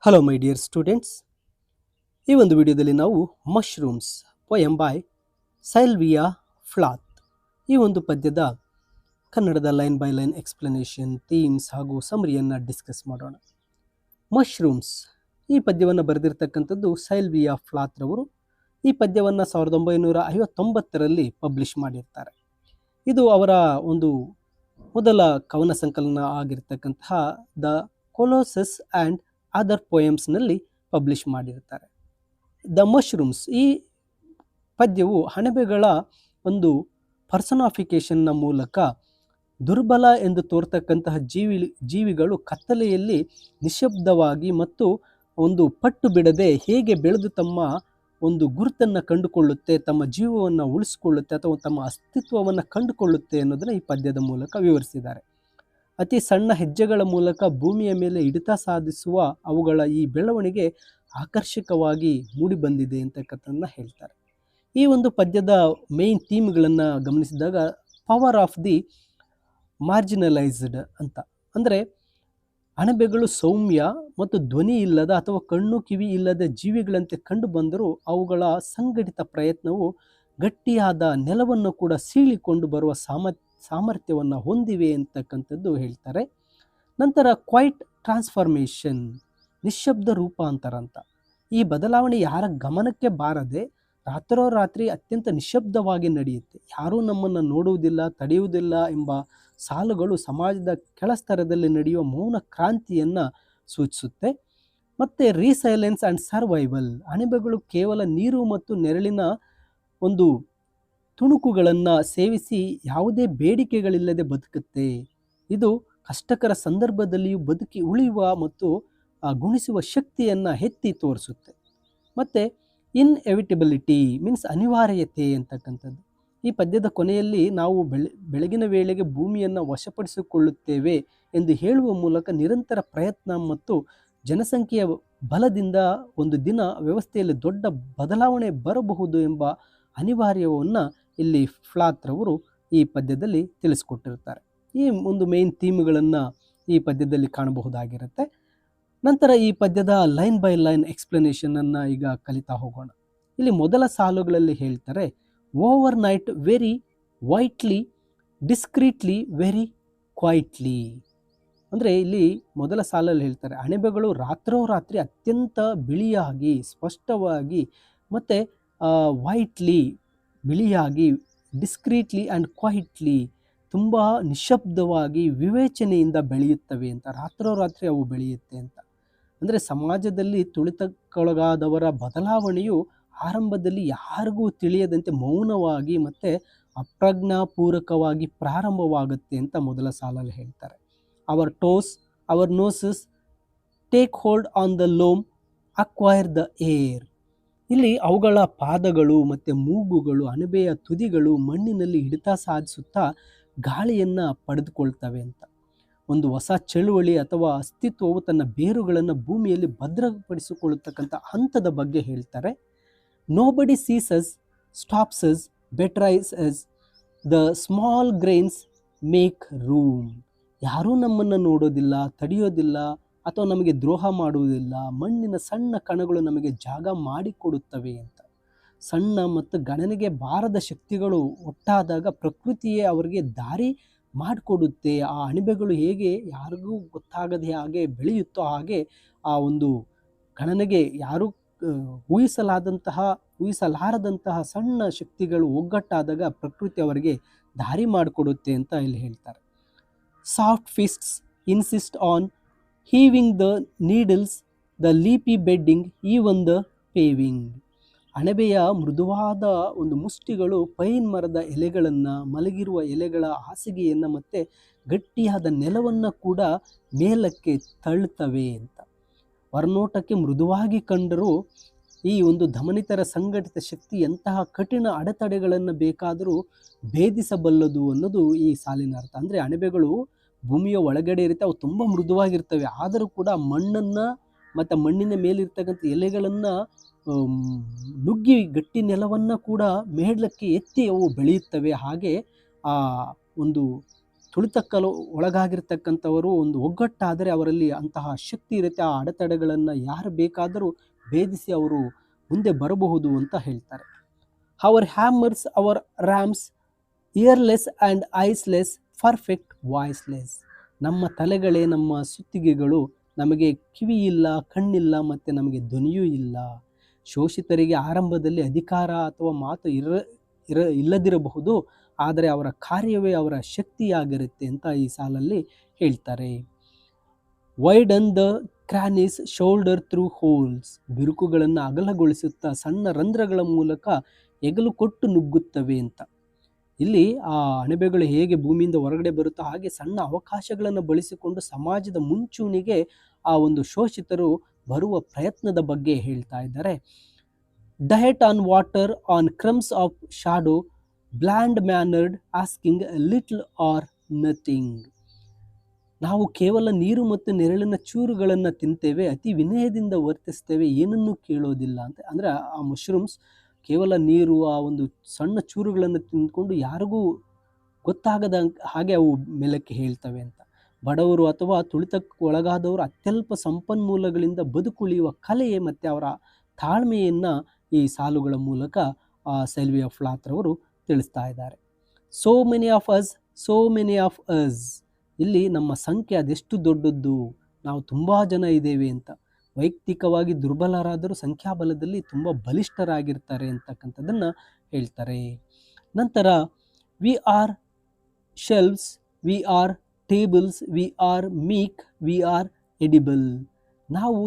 Hello my dear students, ಈ ಒಂದು ವಿಡಿಯೋದಲ್ಲಿ ನಾವು ಮಶ್ರೂಮ್ಸ್ ಪೊಯಮ್ ಬೈ ಸೈಲ್ವಿಯಾ ಫ್ಲಾತ್ ಈ ಒಂದು ಪದ್ಯದ ಕನ್ನಡದ line by line explanation, themes ಹಾಗೂ ಸಮರಿಯನ್ನು ಡಿಸ್ಕಸ್ ಮಾಡೋಣ. ಮಶ್ರೂಮ್ಸ್ ಈ ಪದ್ಯವನ್ನು ಬರೆದಿರ್ತಕ್ಕಂಥದ್ದು ಸೈಲ್ವಿಯಾ ಫ್ಲಾತ್ ರವರು. ಈ ಪದ್ಯವನ್ನು 1959ರಲ್ಲಿ ಪಬ್ಲಿಷ್ ಮಾಡಿರ್ತಾರೆ. ಇದು ಅವರ ಒಂದು ಮೊದಲ ಕವನ ಸಂಕಲನ ಆಗಿರ್ತಕ್ಕಂತಹ ದ ಕೊಲೋಸಸ್ ಆ್ಯಂಡ್ ಅದರ್ ಪೊಯಮ್ಸ್ನಲ್ಲಿ ಪಬ್ಲಿಷ್ ಮಾಡಿರ್ತಾರೆ. ದ ಮಶ್ರೂಮ್ಸ್ ಈ ಪದ್ಯವು ಅಣಬೆಗಳ ಒಂದು ಪರ್ಸನಾಫಿಕೇಶನ್ನ ಮೂಲಕ ದುರ್ಬಲ ಎಂದು ತೋರ್ತಕ್ಕಂತಹ ಜೀವಿಗಳು ಕತ್ತಲೆಯಲ್ಲಿ ನಿಶಬ್ದವಾಗಿ ಮತ್ತು ಒಂದು ಪಟ್ಟು ಬಿಡದೆ ಹೇಗೆ ಬೆಳೆದು ತಮ್ಮ ಒಂದು ಗುರುತನ್ನು ಕಂಡುಕೊಳ್ಳುತ್ತೆ, ತಮ್ಮ ಜೀವವನ್ನು ಉಳಿಸಿಕೊಳ್ಳುತ್ತೆ ಅಥವಾ ತಮ್ಮ ಅಸ್ತಿತ್ವವನ್ನು ಕಂಡುಕೊಳ್ಳುತ್ತೆ ಅನ್ನೋದನ್ನು ಈ ಪದ್ಯದ ಮೂಲಕ ವಿವರಿಸಿದ್ದಾರೆ. ಅತಿ ಸಣ್ಣ ಹೆಜ್ಜೆಗಳ ಮೂಲಕ ಭೂಮಿಯ ಮೇಲೆ ಹಿಡಿತ ಸಾಧಿಸುವ ಅವುಗಳ ಈ ಬೆಳವಣಿಗೆ ಆಕರ್ಷಕವಾಗಿ ಮೂಡಿಬಂದಿದೆ ಅಂತಕ್ಕಂಥದ್ದನ್ನ ಹೇಳ್ತಾರೆ. ಈ ಒಂದು ಪದ್ಯದ ಮೇನ್ ಥೀಮ್ಗಳನ್ನು ಗಮನಿಸಿದಾಗ ಪವರ್ ಆಫ್ ದಿ ಮಾರ್ಜಿನಲೈಸ್ಡ್ ಅಂತ, ಅಂದರೆ ಅಣಬೆಗಳು ಸೌಮ್ಯ ಮತ್ತು ಧ್ವನಿ ಇಲ್ಲದ ಅಥವಾ ಕಣ್ಣು ಕಿವಿ ಇಲ್ಲದ ಜೀವಿಗಳಂತೆ ಕಂಡು ಬಂದರೂ ಅವುಗಳ ಸಂಘಟಿತ ಪ್ರಯತ್ನವು ಗಟ್ಟಿಯಾದ ನೆಲವನ್ನು ಕೂಡ ಸೀಳಿಕೊಂಡು ಬರುವ ಸಾಮರ್ಥ್ಯವನ್ನು ಹೊಂದಿವೆ ಅಂತಕ್ಕಂಥದ್ದು ಹೇಳ್ತಾರೆ. ನಂತರ ಕ್ವೈಟ್ ಟ್ರಾನ್ಸ್ಫಾರ್ಮೇಷನ್, ನಿಶ್ಶಬ್ದ ರೂಪಾಂತರ ಅಂತ. ಈ ಬದಲಾವಣೆ ಯಾರ ಗಮನಕ್ಕೆ ಬಾರದೆ ರಾತ್ರೋರಾತ್ರಿ ಅತ್ಯಂತ ನಿಶ್ಶಬ್ದವಾಗಿ ನಡೆಯುತ್ತೆ. ಯಾರೂ ನಮ್ಮನ್ನು ನೋಡುವುದಿಲ್ಲ, ತಡೆಯುವುದಿಲ್ಲ ಎಂಬ ಸಾಲುಗಳು ಸಮಾಜದ ಕೆಳಸ್ತರದಲ್ಲಿ ನಡೆಯುವ ಮೌನ ಕ್ರಾಂತಿಯನ್ನು ಸೂಚಿಸುತ್ತೆ. ಮತ್ತು ರೀಸೈಲೆನ್ಸ್ ಆ್ಯಂಡ್ ಸರ್ವೈವಲ್, ಅಣಬೆಗಳು ಕೇವಲ ನೀರು ಮತ್ತು ನೆರಳಿನ ಒಂದು ತುಣುಕುಗಳನ್ನು ಸೇವಿಸಿ ಯಾವುದೇ ಬೇಡಿಕೆಗಳಿಲ್ಲದೆ ಬದುಕುತ್ತೆ. ಇದು ಕಷ್ಟಕರ ಸಂದರ್ಭದಲ್ಲಿಯೂ ಬದುಕಿ ಉಳಿಯುವ ಮತ್ತು ಗುಣಿಸುವ ಶಕ್ತಿಯನ್ನು ಎತ್ತಿ ತೋರಿಸುತ್ತೆ. ಮತ್ತು ಇನ್ಎವಿಟಬಿಲಿಟಿ ಮೀನ್ಸ್ ಅನಿವಾರ್ಯತೆ ಅಂತಕ್ಕಂಥದ್ದು. ಈ ಪದ್ಯದ ಕೊನೆಯಲ್ಲಿ ನಾವು ಬೆಳಗಿನ ವೇಳೆಗೆ ಭೂಮಿಯನ್ನು ವಶಪಡಿಸಿಕೊಳ್ಳುತ್ತೇವೆ ಎಂದು ಹೇಳುವ ಮೂಲಕ ನಿರಂತರ ಪ್ರಯತ್ನ ಮತ್ತು ಜನಸಂಖ್ಯೆಯ ಬಲದಿಂದ ಒಂದು ದಿನ ವ್ಯವಸ್ಥೆಯಲ್ಲಿ ದೊಡ್ಡ ಬದಲಾವಣೆ ಬರಬಹುದು ಎಂಬ ಅನಿವಾರ್ಯವನ್ನು ಇಲ್ಲಿ ಫ್ಲಾತ್ ರವರು ಈ ಪದ್ಯದಲ್ಲಿ ತಿಳಿಸ್ಕೊಟ್ಟಿರ್ತಾರೆ. ಈ ಒಂದು ಮೇನ್ ಥೀಮ್ಗಳನ್ನು ಈ ಪದ್ಯದಲ್ಲಿ ಕಾಣಬಹುದಾಗಿರುತ್ತೆ. ನಂತರ ಈ ಪದ್ಯದ ಲೈನ್ ಬೈ ಲೈನ್ ಎಕ್ಸ್ಪ್ಲನೇಷನನ್ನು ಈಗ ಕಲಿತಾ ಹೋಗೋಣ. ಇಲ್ಲಿ ಮೊದಲ ಸಾಲುಗಳಲ್ಲಿ ಹೇಳ್ತಾರೆ, overnight very whitely, discreetly very quietly. ಅಂದರೆ ಇಲ್ಲಿ ಮೊದಲ ಸಾಲಲ್ಲಿ ಹೇಳ್ತಾರೆ, ಅಣಬೆಗಳು ರಾತ್ರೋರಾತ್ರಿ ಅತ್ಯಂತ ಬಿಳಿಯಾಗಿ, ಸ್ಪಷ್ಟವಾಗಿ ಮತ್ತು ವೈಟ್ಲಿ ಬಿಳಿಯಾಗಿ, ಡಿಸ್ಕ್ರೀಟ್ಲಿ ಆ್ಯಂಡ್ ಕ್ವೈಟ್ಲಿ ತುಂಬ ನಿಶಬ್ದವಾಗಿ ವಿವೇಚನೆಯಿಂದ ಬೆಳೆಯುತ್ತವೆ ಅಂತ. ರಾತ್ರೋರಾತ್ರಿ ಅವು ಬೆಳೆಯುತ್ತೆ ಅಂತ. ಅಂದರೆ ಸಮಾಜದಲ್ಲಿ ತುಳಿತಕ್ಕೊಳಗಾದವರ ಬದಲಾವಣೆಯು ಆರಂಭದಲ್ಲಿ ಯಾರಿಗೂ ತಿಳಿಯದಂತೆ ಮೌನವಾಗಿ ಮತ್ತು ಅಪ್ರಜ್ಞಾಪೂರ್ವಕವಾಗಿ ಪ್ರಾರಂಭವಾಗುತ್ತೆ ಅಂತ ಮೊದಲ ಸಾಲಲ್ಲಿ ಹೇಳ್ತಾರೆ. Our toes, our noses take hold on the loam, acquire the air. ಇಲ್ಲಿ ಅವುಗಳ ಪಾದಗಳು ಮತ್ತು ಮೂಗುಗಳು, ಅಣಬೆಯ ತುದಿಗಳು ಮಣ್ಣಿನಲ್ಲಿ ಹಿಡಿತ ಸಾಧಿಸುತ್ತಾ ಗಾಳಿಯನ್ನು ಪಡೆದುಕೊಳ್ತವೆ ಅಂತ. ಒಂದು ಹೊಸ ಚಳುವಳಿ ಅಥವಾ ಅಸ್ತಿತ್ವವು ತನ್ನ ಬೇರುಗಳನ್ನು ಭೂಮಿಯಲ್ಲಿ ಭದ್ರಪಡಿಸಿಕೊಳ್ಳತಕ್ಕಂಥ ಹಂತದ ಬಗ್ಗೆ ಹೇಳ್ತಾರೆ. Nobody sees us, stops us, betrays us, the small grains make room. ಯಾರೂ ನಮ್ಮನ್ನು ನೋಡೋದಿಲ್ಲ, ತಡೆಯೋದಿಲ್ಲ ಅಥವಾ ನಮಗೆ ದ್ರೋಹ ಮಾಡುವುದಿಲ್ಲ. ಮಣ್ಣಿನ ಸಣ್ಣ ಕಣಗಳು ನಮಗೆ ಜಾಗ ಮಾಡಿಕೊಡುತ್ತವೆ ಅಂತ. ಸಣ್ಣ ಮತ್ತು ಗಣನೆಗೆ ಬಾರದ ಶಕ್ತಿಗಳು ಒಟ್ಟಾದಾಗ ಪ್ರಕೃತಿಯೇ ಅವರಿಗೆ ದಾರಿ ಮಾಡಿಕೊಡುತ್ತೆ. ಆ ಅಣಬೆಗಳು ಹೇಗೆ ಯಾರಿಗೂ ಗೊತ್ತಾಗದೆ ಹಾಗೆ ಬೆಳೆಯುತ್ತೋ ಹಾಗೆ ಆ ಒಂದು ಗಣನೆಗೆ ಯಾರೂ ಊಹಿಸಲಾರದಂತಹ ಸಣ್ಣ ಶಕ್ತಿಗಳು ಒಗ್ಗಟ್ಟಾದಾಗ ಪ್ರಕೃತಿ ಅವರಿಗೆ ದಾರಿ ಮಾಡಿಕೊಡುತ್ತೆ ಅಂತ ಇಲ್ಲಿ ಹೇಳ್ತಾರೆ. Soft fists insist on heaving the needles, the leafy bedding, even the paving. ಅಣಬೆಯ ಮೃದುವಾದ ಒಂದು ಮುಷ್ಟಿಗಳು ಪೈನ್ ಮರದ ಎಲೆಗಳನ್ನು, ಮಲಗಿರುವ ಎಲೆಗಳ ಹಾಸಿಗೆಯನ್ನು ಮತ್ತು ಗಟ್ಟಿಯಾದ ನೆಲವನ್ನು ಕೂಡ ಮೇಲಕ್ಕೆ ತಳ್ಳುತ್ತವೆ ಅಂತ. ಹೊರನೋಟಕ್ಕೆ ಮೃದುವಾಗಿ ಕಂಡರೂ ಈ ಒಂದು ಧಮನಿತರ ಸಂಘಟಿತ ಶಕ್ತಿ ಎಂತಹ ಕಠಿಣ ಅಡೆತಡೆಗಳನ್ನು ಬೇಕಾದರೂ ಭೇದಿಸಬಲ್ಲದು ಅನ್ನೋದು ಈ ಸಾಲಿನ ಅರ್ಥ. ಅಂದರೆ ಅಣಬೆಗಳು ಭೂಮಿಯ ಒಳಗಡೆ ಇರುತ್ತೆ, ಅವು ತುಂಬ ಮೃದುವಾಗಿರ್ತವೆ. ಆದರೂ ಕೂಡ ಮಣ್ಣನ್ನು ಮತ್ತು ಮಣ್ಣಿನ ಮೇಲಿರ್ತಕ್ಕಂಥ ಎಲೆಗಳನ್ನು ನುಗ್ಗಿ ಗಟ್ಟಿ ನೆಲವನ್ನು ಕೂಡ ಮೇಲಕ್ಕೆ ಎತ್ತಿ ಅವು ಬೆಳೆಯುತ್ತವೆ. ಹಾಗೆ ಆ ಒಂದು ತುಳಿತಕ್ಕಲು ಒಳಗಾಗಿರ್ತಕ್ಕಂಥವರು ಒಂದು ಒಗ್ಗಟ್ಟಾದರೆ ಅವರಲ್ಲಿ ಅಂತಹ ಶಕ್ತಿ ಇರುತ್ತೆ. ಆ ಅಡೆತಡೆಗಳನ್ನು ಯಾರು ಬೇಕಾದರೂ ಭೇದಿಸಿ ಅವರು ಮುಂದೆ ಬರಬಹುದು ಅಂತ ಹೇಳ್ತಾರೆ. Our hammers our rams earless and eyeless perfect voiceless. ನಮ್ಮ ತಲೆಗಳೇ ನಮ್ಮ ಸುತ್ತಿಗೆಗಳು, ನಮಗೆ ಕಿವಿ ಇಲ್ಲ, ಕಣ್ಣಿಲ್ಲ ಮತ್ತು ನಮಗೆ ಧ್ವನಿಯೂ ಇಲ್ಲ. ಶೋಷಿತರಿಗೆ ಆರಂಭದಲ್ಲಿ ಅಧಿಕಾರ ಅಥವಾ ಮಾತು ಇಲ್ಲದಿರಬಹುದು, ಆದರೆ ಅವರ ಕಾರ್ಯವೇ ಅವರ ಶಕ್ತಿಯಾಗಿರುತ್ತೆ ಅಂತ ಈ ಸಾಲಲ್ಲಿ ಹೇಳ್ತಾರೆ. Widen the crannies shoulder through holes. ಬಿರುಕುಗಳನ್ನು ಅಗಲಗೊಳಿಸುತ್ತಾ ಸಣ್ಣ ರಂಧ್ರಗಳ ಮೂಲಕ ಎಗಲು ಕೊಟ್ಟು ನುಗ್ಗುತ್ತವೆ ಅಂತ. ಇಲ್ಲಿ ಆ ಅಣಬೆಗಳು ಹೇಗೆ ಭೂಮಿಯಿಂದ ಹೊರಗಡೆ ಬರುತ್ತೋ ಹಾಗೆ ಸಣ್ಣ ಅವಕಾಶಗಳನ್ನು ಬಳಸಿಕೊಂಡು ಸಮಾಜದ ಮುಂಚೂಣಿಗೆ ಆ ಒಂದು ಶೋಷಿತರು ಬರುವ ಪ್ರಯತ್ನದ ಬಗ್ಗೆ ಹೇಳ್ತಾ ಇದ್ದಾರೆ. Diet on water on crumbs of shadow, bland mannered, asking little are nothing. ನಾವು ಕೇವಲ ನೀರು ಮತ್ತು ನೆರಳಿನ ಚೂರುಗಳನ್ನು ತಿಂತೇವೆ, ಅತಿ ವಿನಯದಿಂದ ವರ್ತಿಸ್ತೇವೆ, ಏನನ್ನೂ ಕೇಳೋದಿಲ್ಲ ಅಂತ. ಅಂದರೆ ಆ ಮಶ್ರೂಮ್ಸ್ ಕೇವಲ ನೀರು, ಆ ಒಂದು ಸಣ್ಣ ಚೂರುಗಳನ್ನು ತಿಂದ್ಕೊಂಡು ಯಾರಿಗೂ ಗೊತ್ತಾಗದ ಹಾಗೆ ಅವು ಮೇಲಕ್ಕೆ ಹೇಳ್ತವೆ ಅಂತ. ಬಡವರು ಅಥವಾ ತುಳಿತಕ್ಕೆ ಒಳಗಾದವರು ಅತ್ಯಲ್ಪ ಸಂಪನ್ಮೂಲಗಳಿಂದ ಬದುಕುಳಿಯುವ ಕಲೆಯೇ ಮತ್ತು ಅವರ ತಾಳ್ಮೆಯನ್ನು ಈ ಸಾಲುಗಳ ಮೂಲಕ ಸೈಲ್ವಿಯಾ ಫ್ಲಾತ್ ರವರು ತಿಳಿಸ್ತಾ ಇದ್ದಾರೆ. So many of us, so many of us. ಇಲ್ಲಿ ನಮ್ಮ ಸಂಖ್ಯೆ ಅದೆಷ್ಟು ದೊಡ್ಡದ್ದು, ನಾವು ತುಂಬ ಜನ ಇದ್ದೇವೆ ಅಂತ. ವೈಯಕ್ತಿಕವಾಗಿ ದುರ್ಬಲರಾದರೂ ಸಂಖ್ಯಾಬಲದಲ್ಲಿ ತುಂಬ ಬಲಿಷ್ಠರಾಗಿರ್ತಾರೆ ಅಂತಕ್ಕಂಥದ್ದನ್ನು ಹೇಳ್ತಾರೆ. ನಂತರ we are shelves, we are tables, we are ಮೀಕ್, we are edible. ನಾವು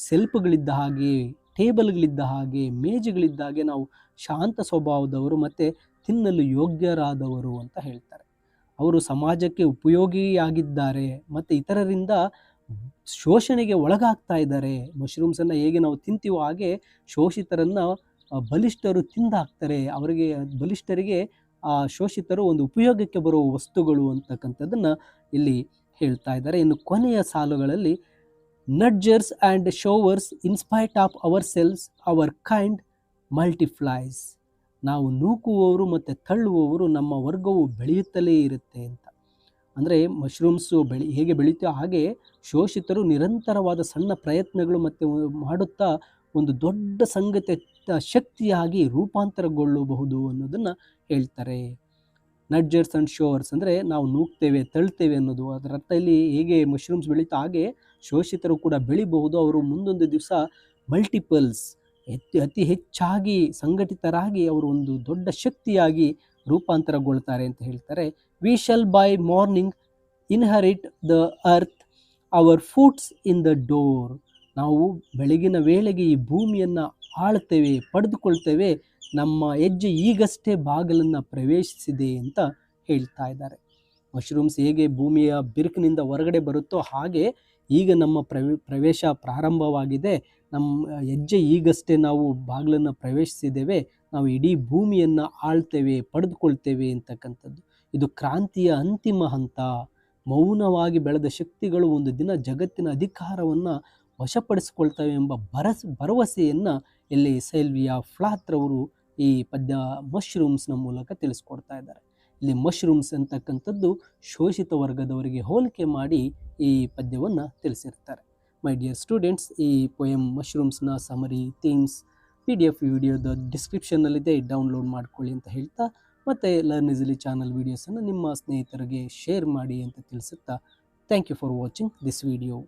ಸೆಲ್ಫ್ಗಳಿದ್ದ ಹಾಗೆ, ಟೇಬಲ್ಗಳಿದ್ದ ಹಾಗೆ, ಮೇಜುಗಳಿದ್ದ ಹಾಗೆ ನಾವು ಶಾಂತ ಸ್ವಭಾವದವರು ಮತ್ತು ತಿನ್ನಲು ಯೋಗ್ಯರಾದವರು ಅಂತ ಹೇಳ್ತಾರೆ. ಅವರು ಸಮಾಜಕ್ಕೆ ಉಪಯೋಗಿಯಾಗಿದ್ದಾರೆ ಮತ್ತು ಇತರರಿಂದ ಶೋಷಣೆಗೆ ಒಳಗಾಗ್ತಾ ಇದ್ದಾರೆ. ಮಶ್ರೂಮ್ಸನ್ನು ಹೇಗೆ ನಾವು ತಿಂತೀವೋ ಹಾಗೆ ಶೋಷಿತರನ್ನು ಬಲಿಷ್ಠರು ತಿಂದಾಕ್ತಾರೆ. ಅವರಿಗೆ ಬಲಿಷ್ಠರಿಗೆ ಆ ಶೋಷಿತರು ಒಂದು ಉಪಯೋಗಕ್ಕೆ ಬರುವ ವಸ್ತುಗಳು ಅಂತಕ್ಕಂಥದ್ದನ್ನು ಇಲ್ಲಿ ಹೇಳ್ತಾ ಇದ್ದಾರೆ. ಇನ್ನು ಕೊನೆಯ ಸಾಲುಗಳಲ್ಲಿ nudgers and shovers, in spite of ourselves our kind multiplies. ನಾವು ನೂಕುವವರು ಮತ್ತು ತಳ್ಳುವವರು, ನಮ್ಮ ವರ್ಗವು ಬೆಳೆಯುತ್ತಲೇ ಇರುತ್ತೆ ಅಂತ. ಅಂದರೆ ಮಶ್ರೂಮ್ಸು ಹೇಗೆ ಬೆಳೆಯುತ್ತೋ ಹಾಗೆ ಶೋಷಿತರು ನಿರಂತರವಾದ ಸಣ್ಣ ಪ್ರಯತ್ನಗಳು ಮತ್ತು ಮಾಡುತ್ತಾ ಒಂದು ದೊಡ್ಡ ಸಂಗತಿ ಶಕ್ತಿಯಾಗಿ ರೂಪಾಂತರಗೊಳ್ಳಬಹುದು ಅನ್ನೋದನ್ನು ಹೇಳ್ತಾರೆ. ನಡ್ಜರ್ಸ್ ಆ್ಯಂಡ್ ಶೋವರ್ಸ್ ಅಂದರೆ ನಾವು ನೂಕ್ತೇವೆ, ತಳ್ತೇವೆ ಅನ್ನೋದು. ಅದರ ಅರ್ಥ ಇಲ್ಲಿ ಹೇಗೆ ಮಶ್ರೂಮ್ಸ್ ಬೆಳೀತಾ ಹಾಗೆ ಶೋಷಿತರು ಕೂಡ ಬೆಳಿಬಹುದು. ಅವರು ಮುಂದೊಂದು ದಿವಸ ಮಲ್ಟಿಪಲ್ಸ್, ಅತಿ ಹೆಚ್ಚಾಗಿ ಸಂಘಟಿತರಾಗಿ ಅವರು ಒಂದು ದೊಡ್ಡ ಶಕ್ತಿಯಾಗಿ ರೂಪಾಂತರಗೊಳ್ತಾರೆ ಅಂತ ಹೇಳ್ತಾರೆ. We shall by morning inherit the earth, our foot's in the door. ನಾವು ಬೆಳಗಿನ ವೇಳೆಗೆ ಈ ಭೂಮಿಯನ್ನು ಆಳ್ತೇವೆ, ಪಡೆದುಕೊಳ್ತೇವೆ, ನಮ್ಮ ಹೆಜ್ಜೆ ಈಗಷ್ಟೇ ಬಾಗಿಲನ್ನು ಪ್ರವೇಶಿಸಿದೆ ಅಂತ ಹೇಳ್ತಾ ಇದ್ದಾರೆ. ಮಶ್ರೂಮ್ಸ್ ಹೇಗೆ ಭೂಮಿಯ ಬಿರುಕಿನಿಂದ ಹೊರಗಡೆ ಬರುತ್ತೋ ಹಾಗೆ ಈಗ ನಮ್ಮ ಪ್ರವೇಶ ಪ್ರಾರಂಭವಾಗಿದೆ. ನಮ್ಮ ಹೆಜ್ಜೆ ಈಗಷ್ಟೇ ನಾವು ಬಾಗಿಲನ್ನು ಪ್ರವೇಶಿಸಿದ್ದೇವೆ, ನಾವು ಇಡೀ ಭೂಮಿಯನ್ನು ಆಳ್ತೇವೆ, ಪಡೆದುಕೊಳ್ತೇವೆ ಅಂತಕ್ಕಂಥದ್ದು. ಇದು ಕ್ರಾಂತಿಯ ಅಂತಿಮ ಹಂತ. ಮೌನವಾಗಿ ಬೆಳೆದ ಶಕ್ತಿಗಳು ಒಂದು ದಿನ ಜಗತ್ತಿನ ಅಧಿಕಾರವನ್ನು ವಶಪಡಿಸಿಕೊಳ್ತವೆ ಎಂಬ ಭರವಸೆಯನ್ನು ಇಲ್ಲಿ ಸೈಲ್ವಿಯಾ ಫ್ಲಾತ್ ರವರು ಈ ಪದ್ಯ ಮಶ್ರೂಮ್ಸ್ನ ಮೂಲಕ ತಿಳಿಸ್ಕೊಡ್ತಾ ಇದ್ದಾರೆ. ಇಲ್ಲಿ ಮಶ್ರೂಮ್ಸ್ ಅಂತಕ್ಕಂಥದ್ದು ಶೋಷಿತ ವರ್ಗದವರಿಗೆ ಹೋಲಿಕೆ ಮಾಡಿ ಈ ಪದ್ಯವನ್ನು ತಿಳಿಸಿರ್ತಾರೆ. ಮೈ ಡಿಯರ್ ಸ್ಟೂಡೆಂಟ್ಸ್, ಈ ಪೊಯಮ್ ಮಶ್ರೂಮ್ಸ್ನ ಸಮರಿ, ಥೀಮ್ಸ್, PDF ವಿಡಿಯೋದ ಡಿಸ್ಕ್ರಿಪ್ಷನ್ನಲ್ಲಿದೆ, ಡೌನ್ಲೋಡ್ ಮಾಡ್ಕೊಳ್ಳಿ ಅಂತ ಹೇಳ್ತಾ, ಮತ್ತು ಲರ್ನ್ ಈಸಿಲಿ ಚಾನಲ್ ವೀಡಿಯೋಸನ್ನು ನಿಮ್ಮ ಸ್ನೇಹಿತರಿಗೆ ಶೇರ್ ಮಾಡಿ ಅಂತ ತಿಳಿಸುತ್ತಾ, thank you for watching this video.